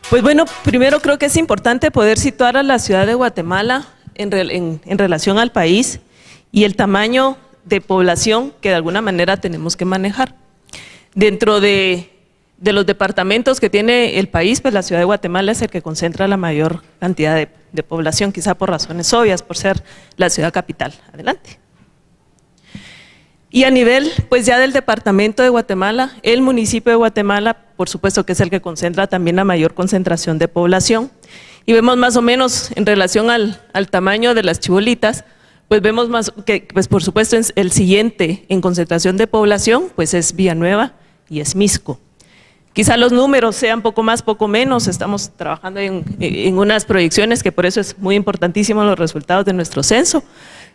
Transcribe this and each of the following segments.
Pues bueno, primero creo que es importante poder situar a la ciudad de Guatemala en relación al país y el tamaño de población que de alguna manera tenemos que manejar. Dentro de los departamentos que tiene el país, pues la ciudad de Guatemala es el que concentra la mayor cantidad de población, quizá por razones obvias, por ser la ciudad capital. Adelante. Y a nivel, pues ya del departamento de Guatemala, el municipio de Guatemala, por supuesto que es el que concentra también la mayor concentración de población. Y vemos más o menos en relación al tamaño de las chibolitas, pues vemos más que, pues por supuesto, el siguiente en concentración de población, pues es Villanueva y es Mixco. Quizá los números sean poco más, poco menos, estamos trabajando en unas proyecciones que por eso es muy importantísimo los resultados de nuestro censo,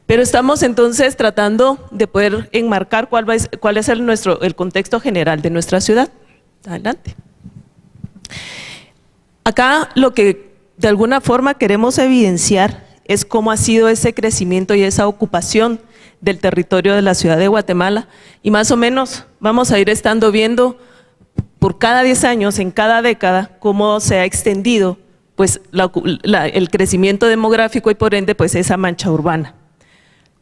pero estamos entonces tratando de poder enmarcar cuál es el contexto general de nuestra ciudad. Adelante. Acá lo que de alguna forma queremos evidenciar es cómo ha sido ese crecimiento y esa ocupación del territorio de la ciudad de Guatemala, y más o menos vamos a ir estando viendo por cada 10 años, en cada década, cómo se ha extendido pues, el crecimiento demográfico y por ende pues, esa mancha urbana.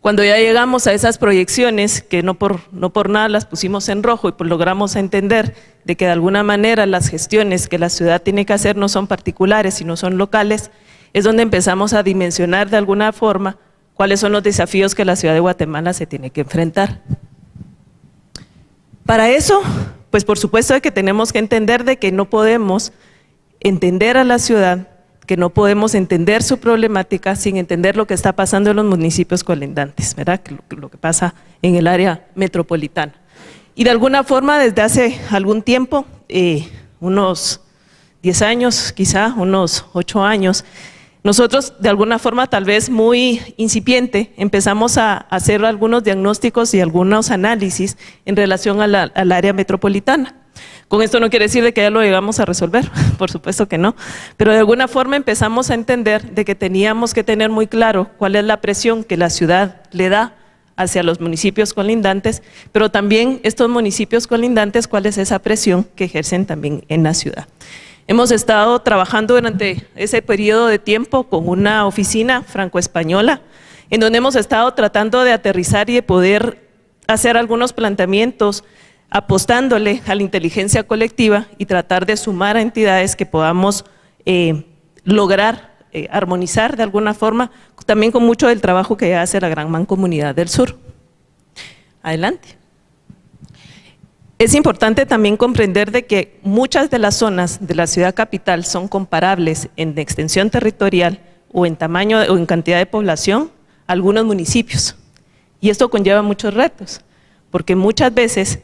Cuando ya llegamos a esas proyecciones, que no por nada las pusimos en rojo y pues logramos entender de que de alguna manera las gestiones que la ciudad tiene que hacer no son particulares, sino son locales, es donde empezamos a dimensionar de alguna forma cuáles son los desafíos que la ciudad de Guatemala se tiene que enfrentar. Para eso, pues por supuesto que tenemos que entender de que no podemos entender a la ciudad, que no podemos entender su problemática sin entender lo que está pasando en los municipios colindantes, ¿verdad? Lo que pasa en el área metropolitana. Y de alguna forma desde hace algún tiempo, unos 10 años, quizá unos 8 años, nosotros de alguna forma tal vez muy incipiente empezamos a hacer algunos diagnósticos y algunos análisis en relación al área metropolitana. Con esto no quiere decir de que ya lo llegamos a resolver, por supuesto que no, pero de alguna forma empezamos a entender de que teníamos que tener muy claro cuál es la presión que la ciudad le da hacia los municipios colindantes, pero también estos municipios colindantes, cuál es esa presión que ejercen también en la ciudad. Hemos estado trabajando durante ese periodo de tiempo con una oficina franco-española, en donde hemos estado tratando de aterrizar y de poder hacer algunos planteamientos, apostándole a la inteligencia colectiva y tratar de sumar a entidades que podamos lograr armonizar de alguna forma, también con mucho del trabajo que hace la Gran Mancomunidad del Sur. Adelante. Es importante también comprender de que muchas de las zonas de la ciudad capital son comparables en extensión territorial o en tamaño o en cantidad de población a algunos municipios. Y esto conlleva muchos retos, porque muchas veces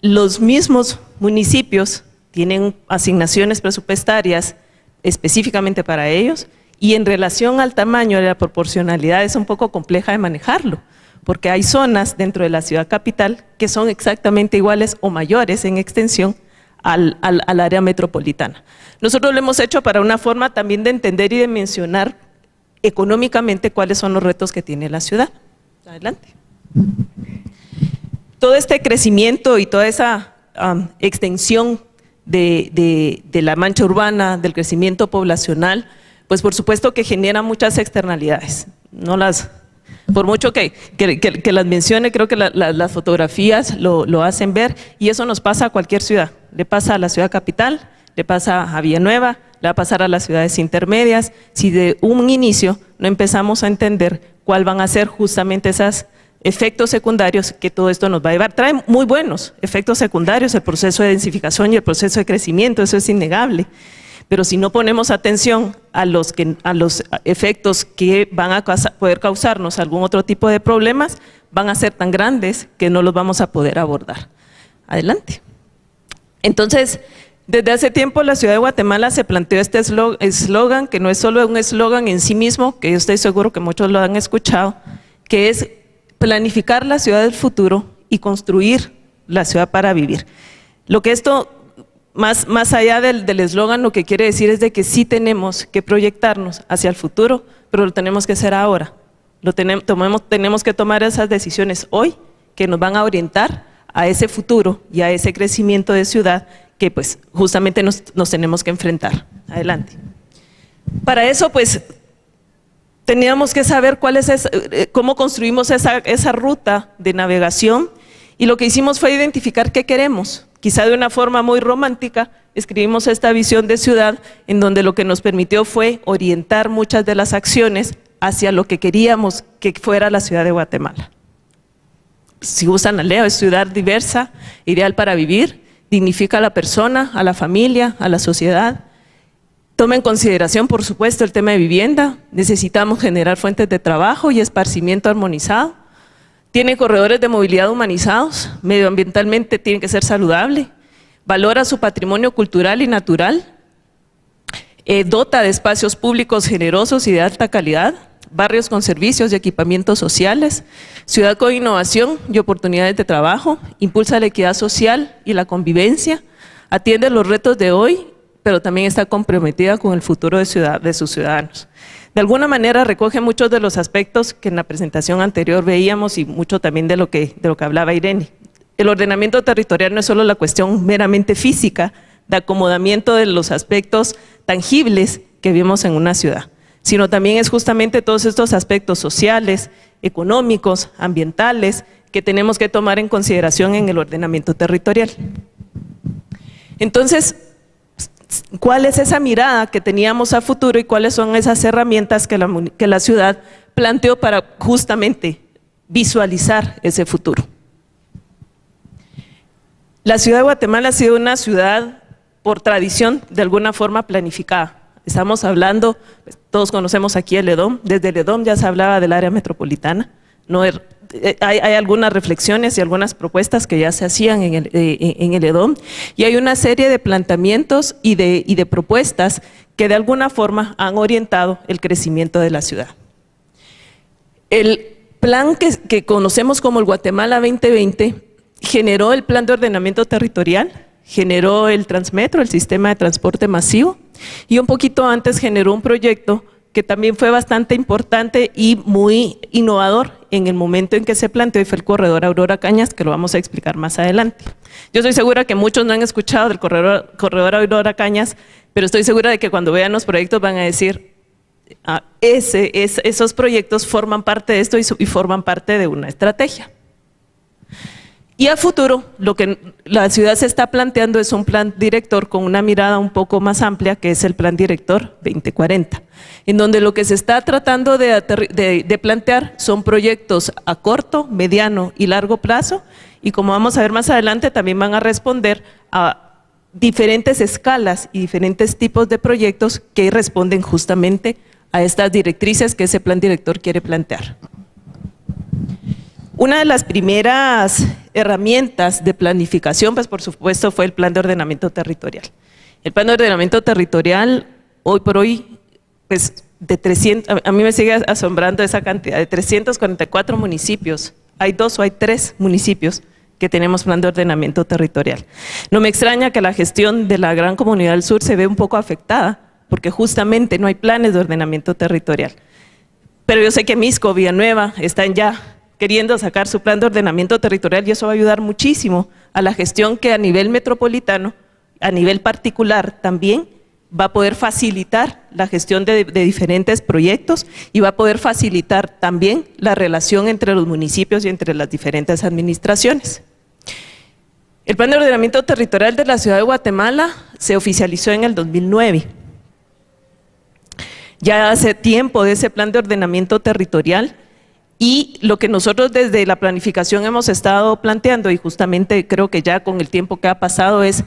los mismos municipios tienen asignaciones presupuestarias específicamente para ellos y en relación al tamaño de la proporcionalidad es un poco compleja de manejarlo, porque hay zonas dentro de la ciudad capital que son exactamente iguales o mayores en extensión al área metropolitana. Nosotros lo hemos hecho para una forma también de entender y de mencionar económicamente cuáles son los retos que tiene la ciudad. Adelante. Todo este crecimiento y toda esa extensión de la mancha urbana, del crecimiento poblacional, pues por supuesto que genera muchas externalidades. Por mucho que las mencione, creo que las fotografías lo hacen ver, y eso nos pasa a cualquier ciudad. Le pasa a la ciudad capital, le pasa a Villanueva, le va a pasar a las ciudades intermedias, si de un inicio no empezamos a entender cuál van a ser justamente esos efectos secundarios que todo esto nos va a llevar. Trae muy buenos efectos secundarios, el proceso de densificación y el proceso de crecimiento, eso es innegable. Pero si no ponemos atención a los efectos que van a poder causarnos algún otro tipo de problemas, van a ser tan grandes que no los vamos a poder abordar. Adelante. Entonces, desde hace tiempo la ciudad de Guatemala se planteó este eslogan, que no es solo un eslogan en sí mismo, que yo estoy seguro que muchos lo han escuchado, que es planificar la ciudad del futuro y construir la ciudad para vivir. Lo que esto, más allá del eslogan, lo que quiere decir es de que sí tenemos que proyectarnos hacia el futuro, pero lo tenemos que hacer ahora. Tenemos que tomar esas decisiones hoy que nos van a orientar a ese futuro y a ese crecimiento de ciudad que pues justamente nos tenemos que enfrentar. Adelante. Para eso pues teníamos que saber cómo construimos esa ruta de navegación, y lo que hicimos fue identificar qué queremos. Quizá de una forma muy romántica escribimos esta visión de ciudad en donde lo que nos permitió fue orientar muchas de las acciones hacia lo que queríamos que fuera la ciudad de Guatemala. Si gustan la leo, es ciudad diversa, ideal para vivir, dignifica a la persona, a la familia, a la sociedad. Toma en consideración, por supuesto, el tema de vivienda. Necesitamos generar fuentes de trabajo y esparcimiento armonizado. Tiene corredores de movilidad humanizados, medioambientalmente tiene que ser saludable, valora su patrimonio cultural y natural, dota de espacios públicos generosos y de alta calidad, barrios con servicios y equipamientos sociales, ciudad con innovación y oportunidades de trabajo, impulsa la equidad social y la convivencia, atiende los retos de hoy, pero también está comprometida con el futuro de sus ciudadanos. De alguna manera recoge muchos de los aspectos que en la presentación anterior veíamos y mucho también de lo que hablaba Irene. El ordenamiento territorial no es solo la cuestión meramente física de acomodamiento de los aspectos tangibles que vemos en una ciudad, sino también es justamente todos estos aspectos sociales, económicos, ambientales, que tenemos que tomar en consideración en el ordenamiento territorial. Entonces, ¿cuál es esa mirada que teníamos a futuro y cuáles son esas herramientas que la ciudad planteó para justamente visualizar ese futuro? La ciudad de Guatemala ha sido una ciudad por tradición de alguna forma planificada. Estamos hablando, todos conocemos aquí el EDOM, desde el EDOM ya se hablaba del área metropolitana. Hay algunas reflexiones y algunas propuestas que ya se hacían en el EDOM, y hay una serie de planteamientos y de propuestas que de alguna forma han orientado el crecimiento de la ciudad. El plan que conocemos como el Guatemala 2020 generó el plan de ordenamiento territorial, generó el Transmetro, el sistema de transporte masivo, y un poquito antes generó un proyecto que también fue bastante importante y muy innovador en el momento en que se planteó, y fue el corredor Aurora Cañas, que lo vamos a explicar más adelante. Yo estoy segura que muchos no han escuchado del corredor Aurora Cañas, pero estoy segura de que cuando vean los proyectos van a decir, esos proyectos forman parte de esto y forman parte de una estrategia. Y a futuro, lo que la ciudad se está planteando es un plan director con una mirada un poco más amplia, que es el Plan Director 2040, en donde lo que se está tratando de plantear son proyectos a corto, mediano y largo plazo, y como vamos a ver más adelante, también van a responder a diferentes escalas y diferentes tipos de proyectos que responden justamente a estas directrices que ese Plan Director quiere plantear. Una de las primeras herramientas de planificación, pues por supuesto, fue el Plan de Ordenamiento Territorial. El Plan de Ordenamiento Territorial, hoy por hoy, pues de 300, a mí me sigue asombrando esa cantidad, de 344 municipios, hay 2 o hay 3 municipios que tenemos Plan de Ordenamiento Territorial. No me extraña que la gestión de la gran comunidad del sur se ve un poco afectada, porque justamente no hay planes de ordenamiento territorial. Pero yo sé que Misco, Villanueva, están ya queriendo sacar su plan de ordenamiento territorial, y eso va a ayudar muchísimo a la gestión que a nivel metropolitano, a nivel particular también, va a poder facilitar la gestión de diferentes proyectos, y va a poder facilitar también la relación entre los municipios y entre las diferentes administraciones. El Plan de Ordenamiento Territorial de la Ciudad de Guatemala se oficializó en el 2009. Ya hace tiempo de ese Plan de Ordenamiento Territorial. Y lo que nosotros desde la planificación hemos estado planteando, y justamente creo que ya con el tiempo que ha pasado, es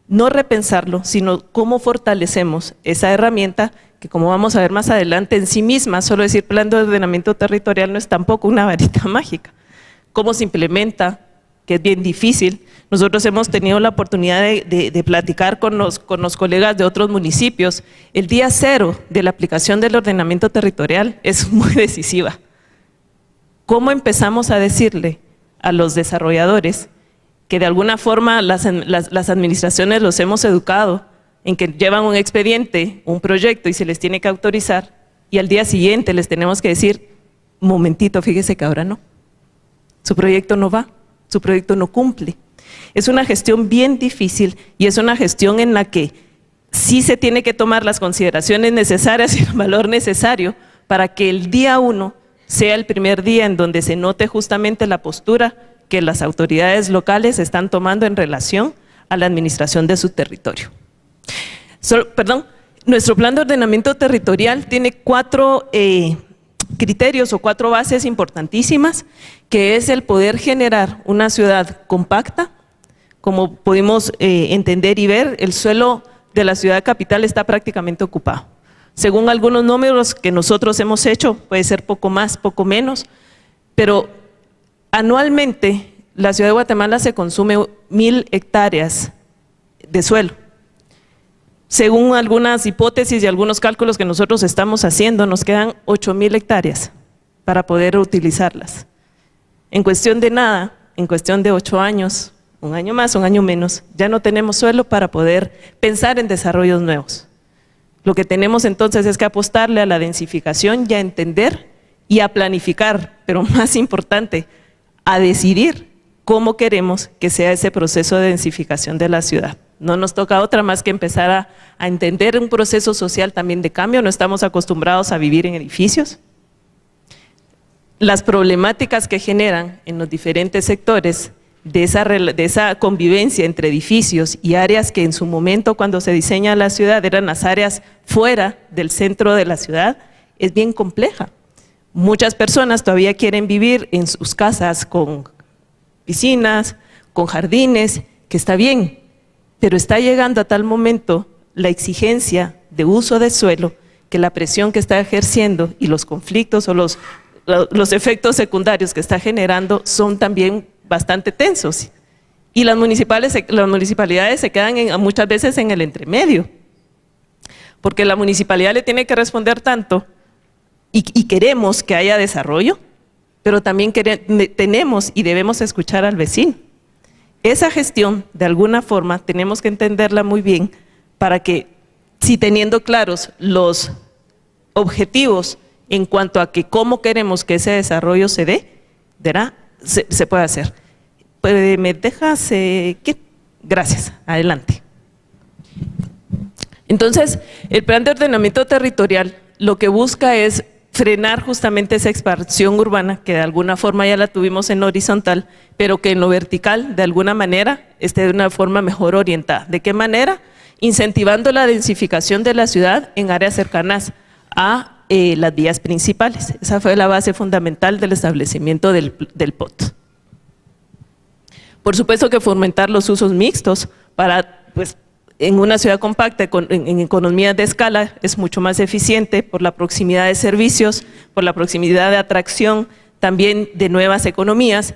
no repensarlo, sino cómo fortalecemos esa herramienta que, como vamos a ver más adelante, en sí misma, solo decir plan de ordenamiento territorial no es tampoco una varita mágica. ¿Cómo se implementa? Que es bien difícil. Nosotros hemos tenido la oportunidad de platicar con los colegas de otros municipios. El día cero de la aplicación del ordenamiento territorial es muy decisiva. ¿Cómo empezamos a decirle a los desarrolladores que de alguna forma las administraciones los hemos educado en que llevan un expediente, un proyecto y se les tiene que autorizar, y al día siguiente les tenemos que decir, momentito, fíjese que ahora no, su proyecto no va, su proyecto no cumple? Es una gestión bien difícil y es una gestión en la que sí se tiene que tomar las consideraciones necesarias y el valor necesario para que el día 1 sea el primer día en donde se note justamente la postura que las autoridades locales están tomando en relación a la administración de su territorio. Nuestro plan de ordenamiento territorial tiene 4 criterios o 4 bases importantísimas, que es el poder generar una ciudad compacta. Como pudimos entender y ver, el suelo de la ciudad capital está prácticamente ocupado. Según algunos números que nosotros hemos hecho, puede ser poco más, poco menos, pero anualmente la ciudad de Guatemala se consume 1000 hectáreas de suelo. Según algunas hipótesis y algunos cálculos que nosotros estamos haciendo, nos quedan 8000 hectáreas para poder utilizarlas. En cuestión de nada, en cuestión de 8 años, un año más, un año menos, ya no tenemos suelo para poder pensar en desarrollos nuevos. Lo que tenemos entonces es que apostarle a la densificación y a entender y a planificar, pero más importante, a decidir cómo queremos que sea ese proceso de densificación de la ciudad. No nos toca otra más que empezar a entender un proceso social también de cambio. No estamos acostumbrados a vivir en edificios. Las problemáticas que generan en los diferentes sectores de esa convivencia entre edificios y áreas que en su momento, cuando se diseña la ciudad, eran las áreas fuera del centro de la ciudad, es bien compleja. Muchas personas todavía quieren vivir en sus casas con piscinas, con jardines, que está bien, pero está llegando a tal momento la exigencia de uso de suelo que la presión que está ejerciendo y los conflictos o los efectos secundarios que está generando son también bastante tensos. Y las municipalidades se quedan muchas veces en el entremedio, porque la municipalidad le tiene que responder tanto y queremos que haya desarrollo, pero también tenemos y debemos escuchar al vecino. Esa gestión, de alguna forma, tenemos que entenderla muy bien para que, si teniendo claros los objetivos en cuanto a que cómo queremos que ese desarrollo se dé, se puede hacer. ¿Me dejas? Gracias, adelante. Entonces, el plan de ordenamiento territorial lo que busca es frenar justamente esa expansión urbana, que de alguna forma ya la tuvimos en horizontal, pero que en lo vertical, de alguna manera, esté de una forma mejor orientada. ¿De qué manera? Incentivando la densificación de la ciudad en áreas cercanas a las vías principales. Esa fue la base fundamental del establecimiento del POT. Por supuesto que fomentar los usos mixtos para, pues, en una ciudad compacta, en economías de escala, es mucho más eficiente por la proximidad de servicios, por la proximidad de atracción, también de nuevas economías,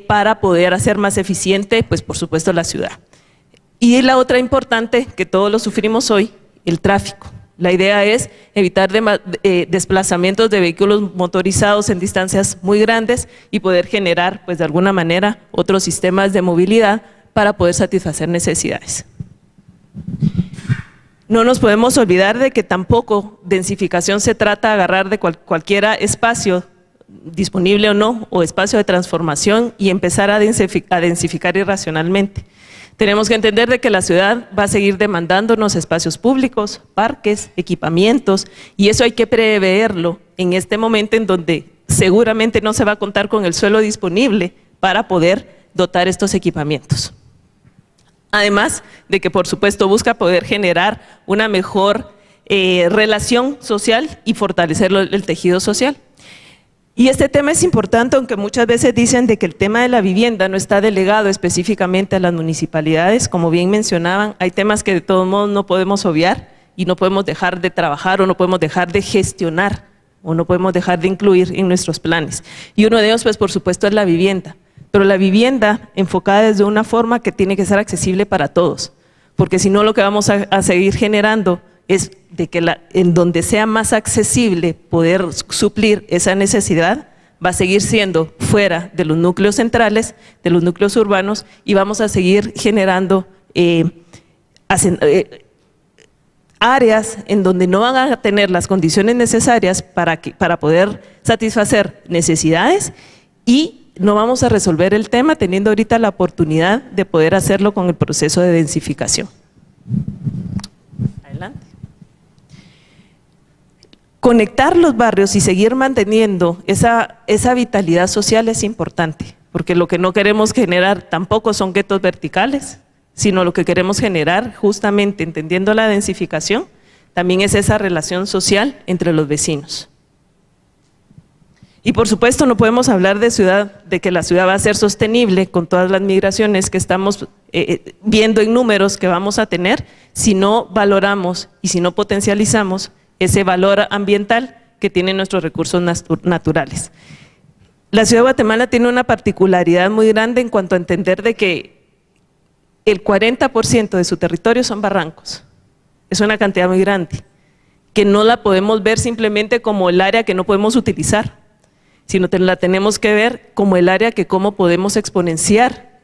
para poder hacer más eficiente, pues por supuesto, la ciudad. Y la otra importante, que todos lo sufrimos hoy, el tráfico. La idea es evitar desplazamientos de vehículos motorizados en distancias muy grandes y poder generar, pues de alguna manera, otros sistemas de movilidad para poder satisfacer necesidades. No nos podemos olvidar de que tampoco densificación se trata de agarrar de cualquier espacio, disponible o no, o espacio de transformación y empezar a densificar irracionalmente. Tenemos que entender de que la ciudad va a seguir demandándonos espacios públicos, parques, equipamientos, y eso hay que preverlo en este momento en donde seguramente no se va a contar con el suelo disponible para poder dotar estos equipamientos. Además de que, por supuesto, busca poder generar una mejor relación social y fortalecer el tejido social. Y este tema es importante, aunque muchas veces dicen de que el tema de la vivienda no está delegado específicamente a las municipalidades. Como bien mencionaban, hay temas que de todos modos no podemos obviar y no podemos dejar de trabajar o no podemos dejar de gestionar o no podemos dejar de incluir en nuestros planes. Y uno de ellos, pues por supuesto, es la vivienda. Pero la vivienda enfocada desde una forma que tiene que ser accesible para todos, porque si no lo que vamos a seguir generando es de que en donde sea más accesible poder suplir esa necesidad, va a seguir siendo fuera de los núcleos centrales, de los núcleos urbanos, y vamos a seguir generando áreas en donde no van a tener las condiciones necesarias para poder satisfacer necesidades y no vamos a resolver el tema teniendo ahorita la oportunidad de poder hacerlo con el proceso de densificación. Adelante. Conectar los barrios y seguir manteniendo esa vitalidad social es importante, porque lo que no queremos generar tampoco son guetos verticales, sino lo que queremos generar, justamente entendiendo la densificación, también es esa relación social entre los vecinos. Y por supuesto no podemos hablar de que la ciudad va a ser sostenible con todas las migraciones que estamos viendo en números que vamos a tener, si no valoramos y si no potencializamos ese valor ambiental que tienen nuestros recursos naturales. La ciudad de Guatemala tiene una particularidad muy grande en cuanto a entender de que el 40% de su territorio son barrancos. Es una cantidad muy grande, que no la podemos ver simplemente como el área que no podemos utilizar, sino la tenemos que ver como el área que cómo podemos exponenciar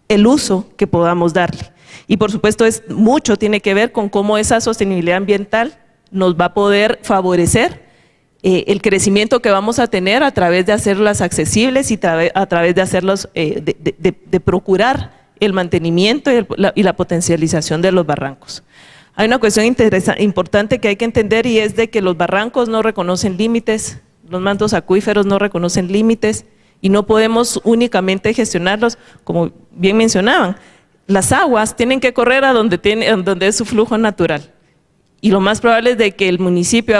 el uso que podamos darle. Y por supuesto mucho tiene que ver con cómo esa sostenibilidad ambiental nos va a poder favorecer el crecimiento que vamos a tener a través de hacerlas accesibles y a través de hacerlos, de procurar el mantenimiento y la potencialización de los barrancos. Hay una cuestión importante que hay que entender, y es de que los barrancos no reconocen límites, los mantos acuíferos no reconocen límites y no podemos únicamente gestionarlos, como bien mencionaban. Las aguas tienen que correr a donde es su flujo natural. Y lo más probable es de que el municipio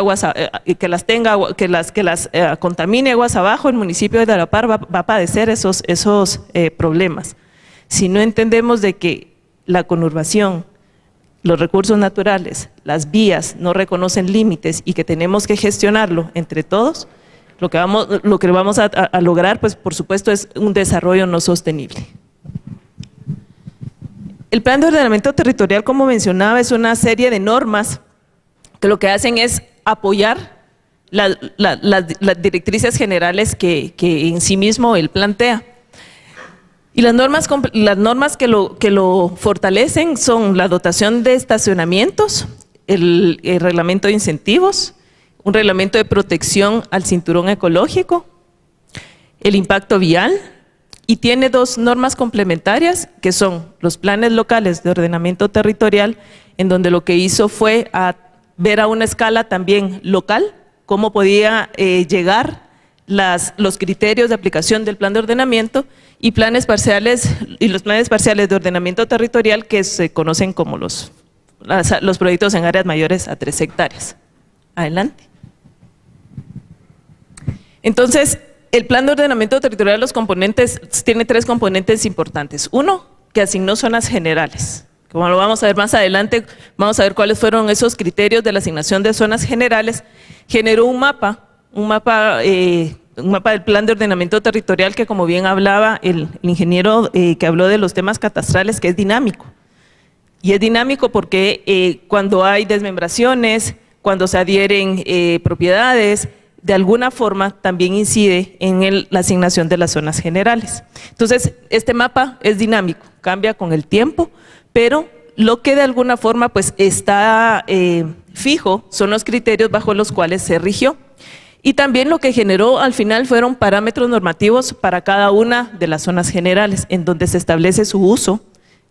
que las contamine aguas abajo, el municipio de Tarapacá va a padecer esos problemas. Si no entendemos de que la conurbación, los recursos naturales, las vías no reconocen límites y que tenemos que gestionarlo entre todos, lo que vamos a lograr, pues por supuesto, es un desarrollo no sostenible. El plan de ordenamiento territorial, como mencionaba, es una serie de normas que lo que hacen es apoyar las directrices generales que en sí mismo él plantea. Y las normas que lo fortalecen son la dotación de estacionamientos, el reglamento de incentivos, un reglamento de protección al cinturón ecológico, el impacto vial, y tiene dos normas complementarias que son los planes locales de ordenamiento territorial, en donde lo que hizo fue ver a una escala también local cómo podía llegar los criterios de aplicación del plan de ordenamiento, y planes parciales, y los planes parciales de ordenamiento territorial, que se conocen como los proyectos en áreas mayores a 3 hectáreas. Adelante. Entonces, el plan de ordenamiento territorial, tiene 3 componentes importantes. Uno, que asignó zonas generales. Como lo vamos a ver más adelante, vamos a ver cuáles fueron esos criterios de la asignación de zonas generales. Generó un mapa del plan de ordenamiento territorial que, como bien hablaba el ingeniero que habló de los temas catastrales, que es dinámico. Y es dinámico porque cuando hay desmembraciones, cuando se adhieren propiedades, de alguna forma también incide en la asignación de las zonas generales. Entonces, este mapa es dinámico, cambia con el tiempo, pero lo que de alguna forma pues está fijo son los criterios bajo los cuales se rigió. Y también lo que generó al final fueron parámetros normativos para cada una de las zonas generales, en donde se establece su uso.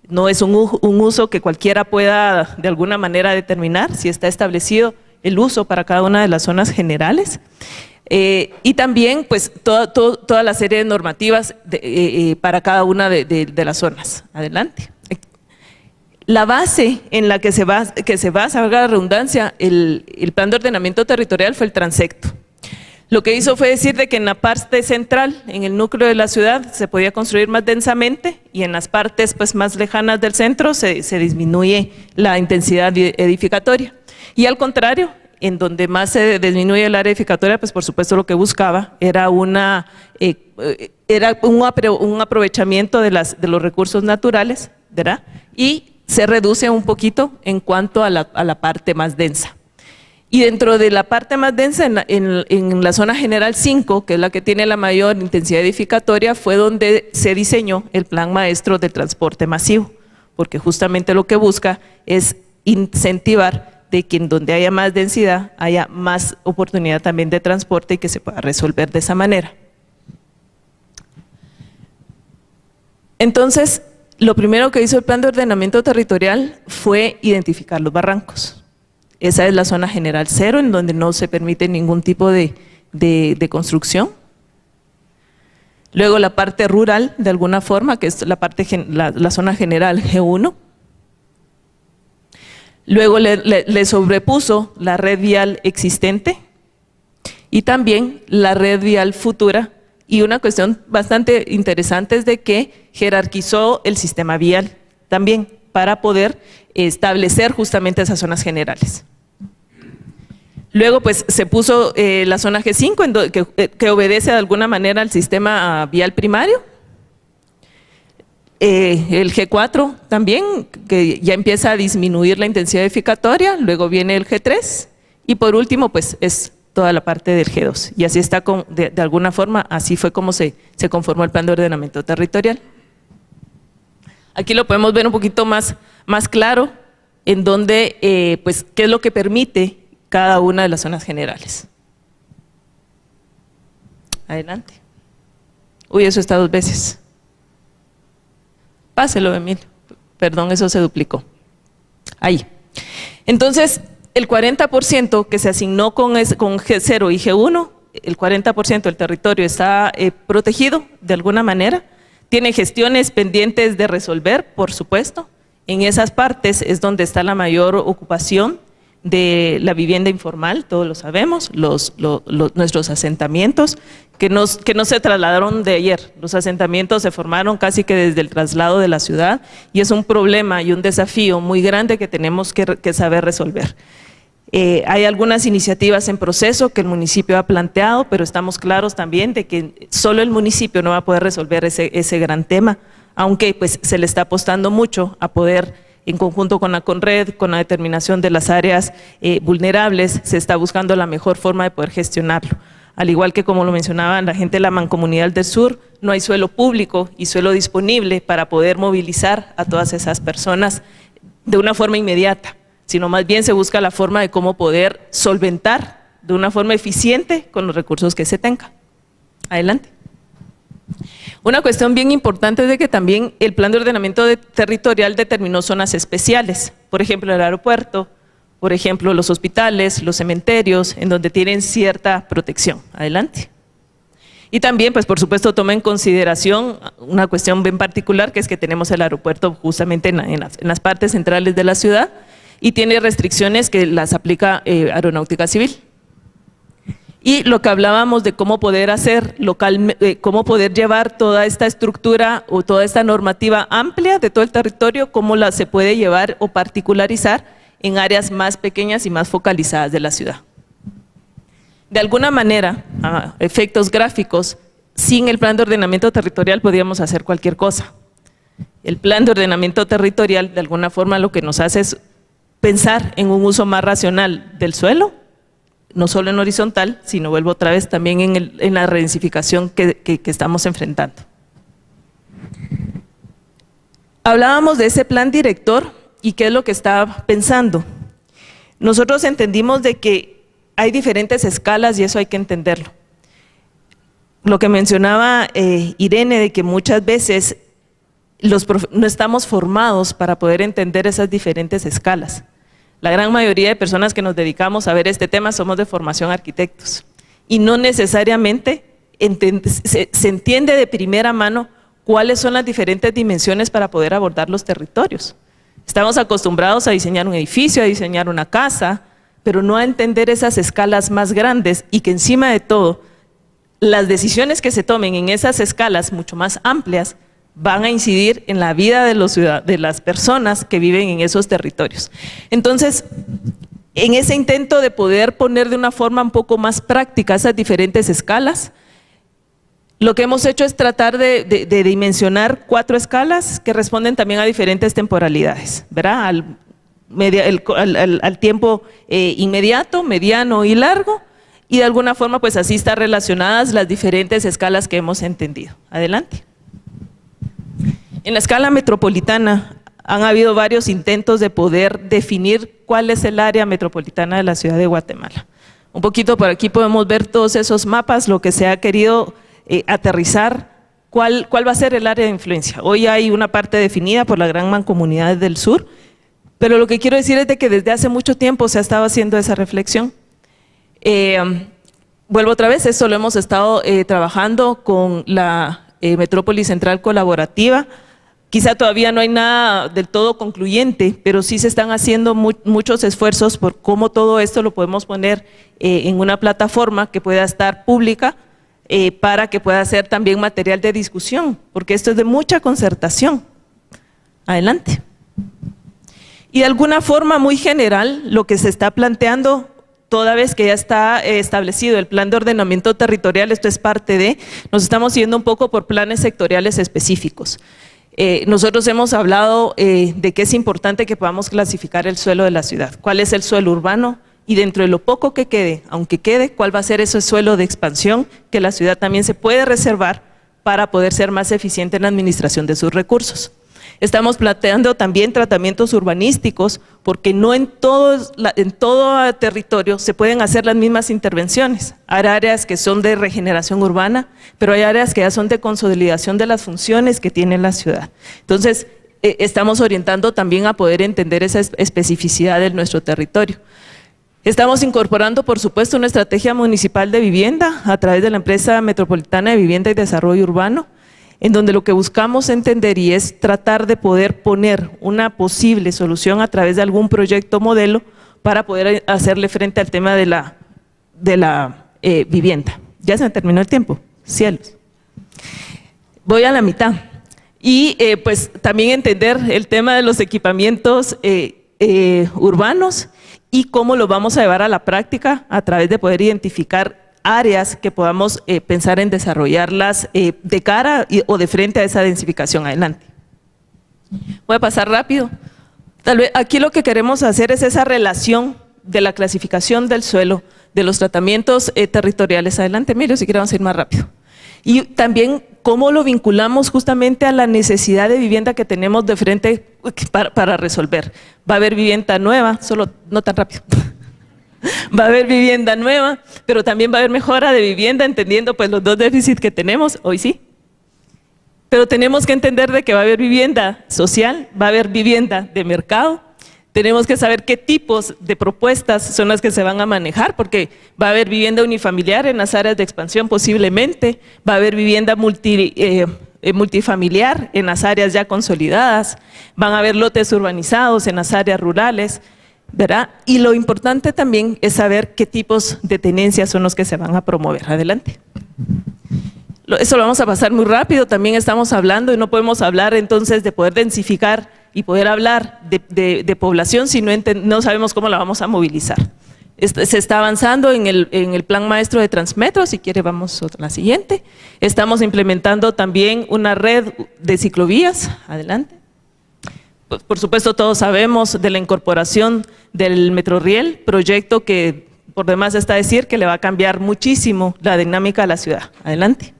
No es un uso que cualquiera pueda de alguna manera determinar, si está establecido el uso para cada una de las zonas generales. Y también pues toda la serie de normativas para cada una de las zonas. Adelante. La base en la que se basa, valga la redundancia, el plan de ordenamiento territorial fue el transecto. Lo que hizo fue decir de que en la parte central, en el núcleo de la ciudad, se podía construir más densamente, y en las partes pues más lejanas del centro se disminuye la intensidad edificatoria. Y al contrario, en donde más se disminuye el área edificatoria, pues por supuesto lo que buscaba era un aprovechamiento de los recursos naturales, ¿verdad? Y se reduce un poquito en cuanto a la parte más densa. Y dentro de la parte más densa, en la zona general 5, que es la que tiene la mayor intensidad edificatoria, fue donde se diseñó el plan maestro del transporte masivo, porque justamente lo que busca es incentivar de que en donde haya más densidad, haya más oportunidad también de transporte y que se pueda resolver de esa manera. Entonces, lo primero que hizo el plan de ordenamiento territorial fue identificar los barrancos. Esa es la zona general 0, en donde no se permite ningún tipo de construcción. Luego la parte rural, de alguna forma, que es la zona general G1. Luego le sobrepuso la red vial existente y también la red vial futura. Y una cuestión bastante interesante es de que jerarquizó el sistema vial también para poder establecer justamente esas zonas generales. Luego pues se puso la zona G5 que obedece de alguna manera al sistema vial primario. El G4 también, que ya empieza a disminuir la intensidad edificatoria. Luego viene el G3 y por último pues es toda la parte del G2. Y así está, de alguna forma, así fue como se conformó el plan de ordenamiento territorial. Aquí lo podemos ver un poquito más claro, en donde, pues, qué es lo que permite cada una de las zonas generales. Adelante. Uy, eso está 2 veces. Páselo, Emilio. Perdón, eso se duplicó. Ahí. Entonces, el 40% que se asignó con G0 y G1, el 40% del territorio está protegido de alguna manera, tiene gestiones pendientes de resolver, por supuesto. En esas partes es donde está la mayor ocupación de la vivienda informal, todos lo sabemos, nuestros asentamientos, que no se trasladaron de ayer. Los asentamientos se formaron casi que desde el traslado de la ciudad y es un problema y un desafío muy grande que tenemos que saber resolver. Hay algunas iniciativas en proceso que el municipio ha planteado, pero estamos claros también de que solo el municipio no va a poder resolver ese gran tema, aunque pues se le está apostando mucho a poder, en conjunto con la CONRED, con la determinación de las áreas vulnerables, se está buscando la mejor forma de poder gestionarlo. Al igual que, como lo mencionaban la gente de la Mancomunidad del Sur, no hay suelo público y suelo disponible para poder movilizar a todas esas personas de una forma inmediata, sino más bien se busca la forma de cómo poder solventar de una forma eficiente con los recursos que se tenga. Adelante. Una cuestión bien importante es de que también el plan de ordenamiento territorial determinó zonas especiales, por ejemplo el aeropuerto, por ejemplo los hospitales, los cementerios, en donde tienen cierta protección. Adelante. Y también, pues por supuesto, toma en consideración una cuestión bien particular, que es que tenemos el aeropuerto justamente en las partes centrales de la ciudad y tiene restricciones que las aplica Aeronáutica Civil. Y lo que hablábamos de cómo poder hacer cómo poder llevar toda esta estructura o toda esta normativa amplia de todo el territorio, cómo se puede llevar o particularizar en áreas más pequeñas y más focalizadas de la ciudad. De alguna manera, a efectos gráficos, sin el plan de ordenamiento territorial podríamos hacer cualquier cosa. El plan de ordenamiento territorial de alguna forma lo que nos hace es pensar en un uso más racional del suelo, no solo en horizontal, sino vuelvo otra vez también en la redensificación que estamos enfrentando. Hablábamos de ese plan director y qué es lo que estaba pensando. Nosotros entendimos de que hay diferentes escalas y eso hay que entenderlo. Lo que mencionaba Irene, de que muchas veces no estamos formados para poder entender esas diferentes escalas. La gran mayoría de personas que nos dedicamos a ver este tema somos de formación arquitectos y no necesariamente se entiende de primera mano cuáles son las diferentes dimensiones para poder abordar los territorios. Estamos acostumbrados a diseñar un edificio, a diseñar una casa, pero no a entender esas escalas más grandes y que encima de todo, las decisiones que se tomen en esas escalas mucho más amplias van a incidir en la vida de las personas que viven en esos territorios. Entonces, en ese intento de poder poner de una forma un poco más práctica esas diferentes escalas, lo que hemos hecho es tratar de dimensionar 4 escalas que responden también a diferentes temporalidades, ¿verdad? Al tiempo inmediato, mediano y largo, y de alguna forma pues así están relacionadas las diferentes escalas que hemos entendido. Adelante. En la escala metropolitana han habido varios intentos de poder definir cuál es el área metropolitana de la ciudad de Guatemala. Un poquito por aquí podemos ver todos esos mapas, lo que se ha querido aterrizar ¿cuál va a ser el área de influencia? Hoy hay una parte definida por la Gran Mancomunidad del Sur, pero lo que quiero decir es de que desde hace mucho tiempo se ha estado haciendo esa reflexión. Vuelvo otra vez, esto lo hemos estado trabajando con la Metrópoli Central Colaborativa. Quizá todavía no hay nada del todo concluyente, pero sí se están haciendo muchos esfuerzos por cómo todo esto lo podemos poner en una plataforma que pueda estar pública para que pueda ser también material de discusión, porque esto es de mucha concertación. Adelante. Y de alguna forma muy general, lo que se está planteando, toda vez que ya está establecido el plan de ordenamiento territorial, esto es parte de, nos estamos yendo un poco por planes sectoriales específicos. Nosotros hemos hablado de que es importante que podamos clasificar el suelo de la ciudad, cuál es el suelo urbano y dentro de lo poco que quede, aunque quede, cuál va a ser ese suelo de expansión que la ciudad también se puede reservar para poder ser más eficiente en la administración de sus recursos. Estamos planteando también tratamientos urbanísticos porque no en todo territorio se pueden hacer las mismas intervenciones. Hay áreas que son de regeneración urbana, pero hay áreas que ya son de consolidación de las funciones que tiene la ciudad. Entonces, estamos orientando también a poder entender esa especificidad de nuestro territorio. Estamos incorporando, por supuesto, una estrategia municipal de vivienda a través de la Empresa Metropolitana de Vivienda y Desarrollo Urbano, en donde lo que buscamos entender y es tratar de poder poner una posible solución a través de algún proyecto modelo para poder hacerle frente al tema de la vivienda. Ya se me terminó el tiempo, cielos. Voy a la mitad. Y pues también entender el tema de los equipamientos urbanos y cómo lo vamos a llevar a la práctica a través de poder identificar áreas que podamos pensar en desarrollarlas de cara o de frente a esa densificación. Adelante. Voy a pasar rápido. Tal vez aquí lo que queremos hacer es esa relación de la clasificación del suelo, de los tratamientos territoriales. Adelante, Emilio, si quieres vamos a ir más rápido. Y también cómo lo vinculamos justamente a la necesidad de vivienda que tenemos de frente para resolver. Va a haber vivienda nueva, solo no tan rápido. Va a haber vivienda nueva, pero también va a haber mejora de vivienda, entendiendo pues los dos déficits que tenemos, hoy sí. Pero tenemos que entender de que va a haber vivienda social, va a haber vivienda de mercado. Tenemos que saber qué tipos de propuestas son las que se van a manejar, porque va a haber vivienda unifamiliar en las áreas de expansión posiblemente, va a haber vivienda multifamiliar en las áreas ya consolidadas, van a haber lotes urbanizados en las áreas rurales, ¿verdad? Y lo importante también es saber qué tipos de tenencias son los que se van a promover. Adelante. Eso lo vamos a pasar muy rápido, también estamos hablando y no podemos hablar entonces de poder densificar y poder hablar de población si no sabemos cómo la vamos a movilizar. Se está avanzando en el plan maestro de Transmetro, si quiere vamos a la siguiente. Estamos implementando también una red de ciclovías. Adelante. Por supuesto todos sabemos de la incorporación del Metroriel, proyecto que por demás está decir que le va a cambiar muchísimo la dinámica de la ciudad. Adelante.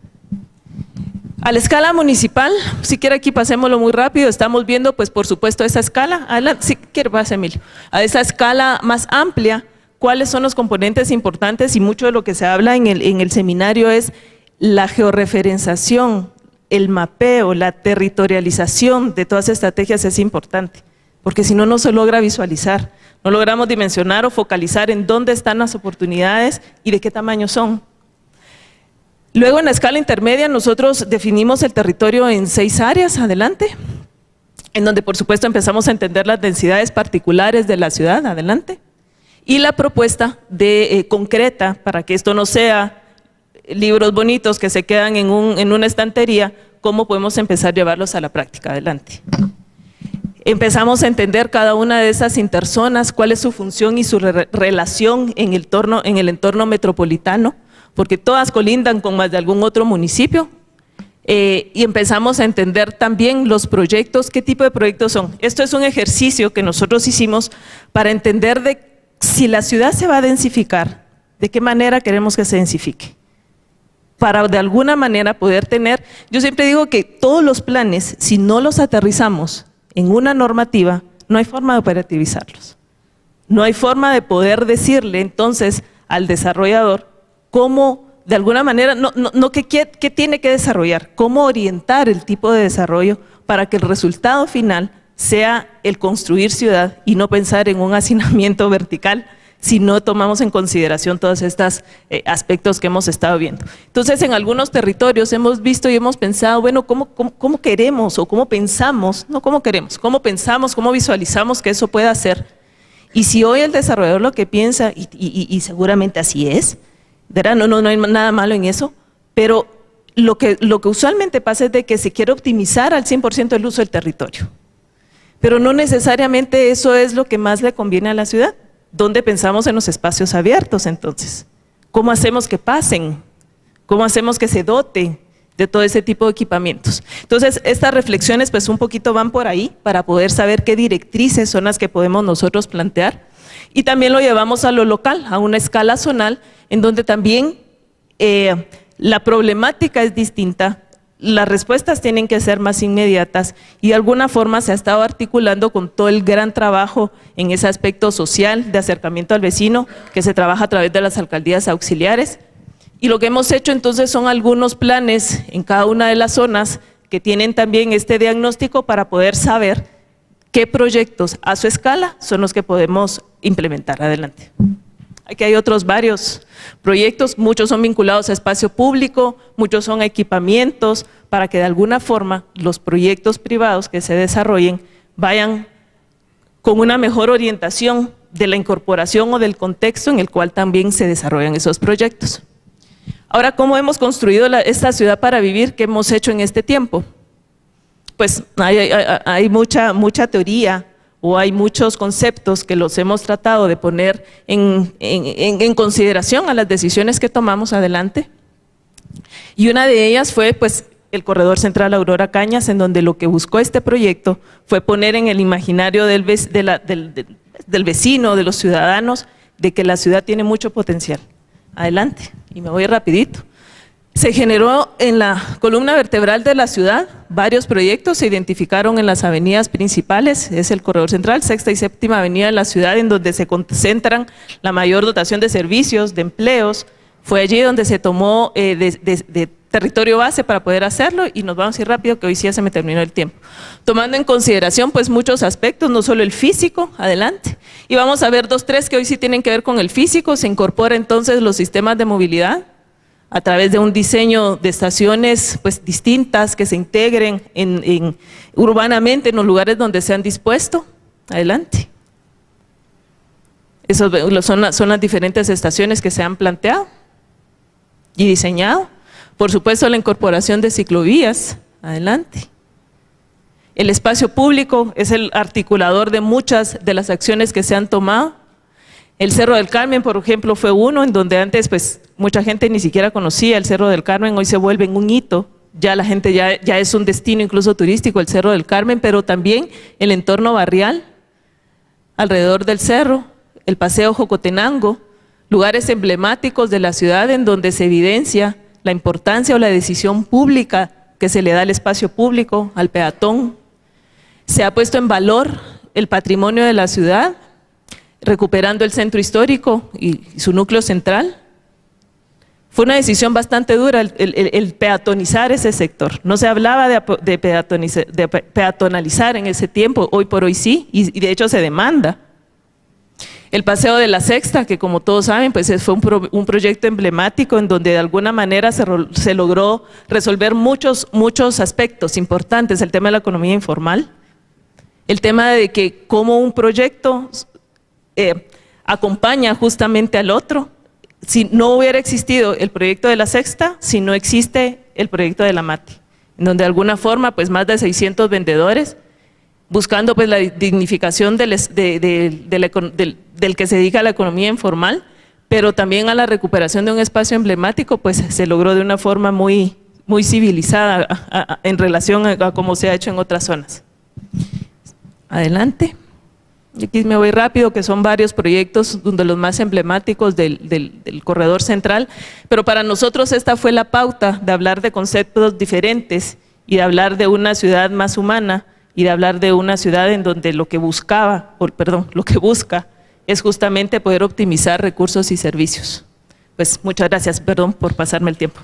A la escala municipal, si quiere aquí pasémoslo muy rápido, estamos viendo pues por supuesto esa escala, adelante, si quiere pase Emilio, a esa escala más amplia, cuáles son los componentes importantes y mucho de lo que se habla en el seminario es la georreferenciación, el mapeo, la territorialización de todas las estrategias es importante, porque si no, no se logra visualizar, no logramos dimensionar o focalizar en dónde están las oportunidades y de qué tamaño son. Luego en la escala intermedia nosotros definimos el territorio en 6 áreas, adelante, en donde por supuesto empezamos a entender las densidades particulares de la ciudad, adelante, y la propuesta concreta para que esto no sea libros bonitos que se quedan en una estantería, cómo podemos empezar a llevarlos a la práctica, adelante. Empezamos a entender cada una de esas interzonas, cuál es su función y su relación en el entorno metropolitano, porque todas colindan con más de algún otro municipio, y empezamos a entender también los proyectos, qué tipo de proyectos son. Esto es un ejercicio que nosotros hicimos para entender de si la ciudad se va a densificar, de qué manera queremos que se densifique, para de alguna manera poder tener, yo siempre digo que todos los planes, si no los aterrizamos en una normativa, no hay forma de operativizarlos, no hay forma de poder decirle entonces al desarrollador cómo de alguna manera, no qué tiene que desarrollar, cómo orientar el tipo de desarrollo para que el resultado final sea el construir ciudad y no pensar en un hacinamiento vertical si no tomamos en consideración todos estos aspectos que hemos estado viendo. Entonces, en algunos territorios hemos visto y hemos pensado, bueno, ¿cómo queremos o cómo pensamos, no cómo queremos, cómo pensamos, cómo visualizamos que eso pueda ser? Y si hoy el desarrollador lo que piensa, y seguramente así es, ¿verdad? No hay nada malo en eso, pero lo que usualmente pasa es de que se quiere optimizar al 100% el uso del territorio. Pero no necesariamente eso es lo que más le conviene a la ciudad. ¿Dónde pensamos en los espacios abiertos entonces? ¿Cómo hacemos que pasen? ¿Cómo hacemos que se dote de todo ese tipo de equipamientos? Entonces, estas reflexiones pues un poquito van por ahí para poder saber qué directrices son las que podemos nosotros plantear. Y también lo llevamos a lo local, a una escala zonal, en donde también la problemática es distinta. Las respuestas tienen que ser más inmediatas y de alguna forma se ha estado articulando con todo el gran trabajo en ese aspecto social de acercamiento al vecino que se trabaja a través de las alcaldías auxiliares. Y lo que hemos hecho entonces son algunos planes en cada una de las zonas que tienen también este diagnóstico para poder saber qué proyectos a su escala son los que podemos implementar. Adelante. Aquí hay otros varios proyectos, muchos son vinculados a espacio público, muchos son equipamientos, para que de alguna forma los proyectos privados que se desarrollen vayan con una mejor orientación de la incorporación o del contexto en el cual también se desarrollan esos proyectos. Ahora, ¿cómo hemos construido esta ciudad para vivir? ¿Qué hemos hecho en este tiempo? Pues hay mucha teoría, o hay muchos conceptos que los hemos tratado de poner en consideración a las decisiones que tomamos adelante. Y una de ellas fue pues el Corredor Central Aurora Cañas, en donde lo que buscó este proyecto fue poner en el imaginario del vecino, de los ciudadanos, de que la ciudad tiene mucho potencial. Adelante, y me voy rapidito. Se generó en la columna vertebral de la ciudad varios proyectos, se identificaron en las avenidas principales, es el Corredor Central, Sexta y Séptima Avenida de la ciudad, en donde se concentran la mayor dotación de servicios, de empleos. Fue allí donde se tomó de territorio base para poder hacerlo, y nos vamos a ir rápido que hoy sí ya se me terminó el tiempo. Tomando en consideración pues muchos aspectos, no solo el físico, adelante. Y vamos a ver tres que hoy sí tienen que ver con el físico. Se incorpora entonces los sistemas de movilidad, a través de un diseño de estaciones pues distintas que se integren urbanamente en los lugares donde se han dispuesto. Adelante. Esas son las diferentes estaciones que se han planteado y diseñado. Por supuesto, la incorporación de ciclovías. Adelante. El espacio público es el articulador de muchas de las acciones que se han tomado. El Cerro del Carmen, por ejemplo, fue uno en donde antes pues mucha gente ni siquiera conocía el Cerro del Carmen, hoy se vuelve en un hito, ya la gente ya es un destino incluso turístico el Cerro del Carmen, pero también el entorno barrial, alrededor del cerro, el Paseo Jocotenango, lugares emblemáticos de la ciudad en donde se evidencia la importancia o la decisión pública que se le da al espacio público, al peatón. Se ha puesto en valor el patrimonio de la ciudad, recuperando el centro histórico y su núcleo central. Fue una decisión bastante dura el peatonizar ese sector. No se hablaba de peatonalizar en ese tiempo, hoy por hoy sí, y de hecho se demanda. El Paseo de la Sexta, que como todos saben, pues fue un proyecto emblemático en donde de alguna manera se logró resolver muchos aspectos importantes, el tema de la economía informal, el tema de que cómo un proyecto acompaña justamente al otro. Si no hubiera existido el proyecto de la Sexta, si no existe el proyecto de la MATI, en donde de alguna forma pues más de 600 vendedores, buscando pues la dignificación del que se dedica a la economía informal, pero también a la recuperación de un espacio emblemático, pues se logró de una forma muy civilizada en relación a cómo se ha hecho en otras zonas. Adelante. Y aquí me voy rápido, que son varios proyectos, donde los más emblemáticos del Corredor Central, pero para nosotros esta fue la pauta de hablar de conceptos diferentes y de hablar de una ciudad más humana y de hablar de una ciudad en donde lo que busca es justamente poder optimizar recursos y servicios. pues muchas gracias, perdón por pasarme el tiempo.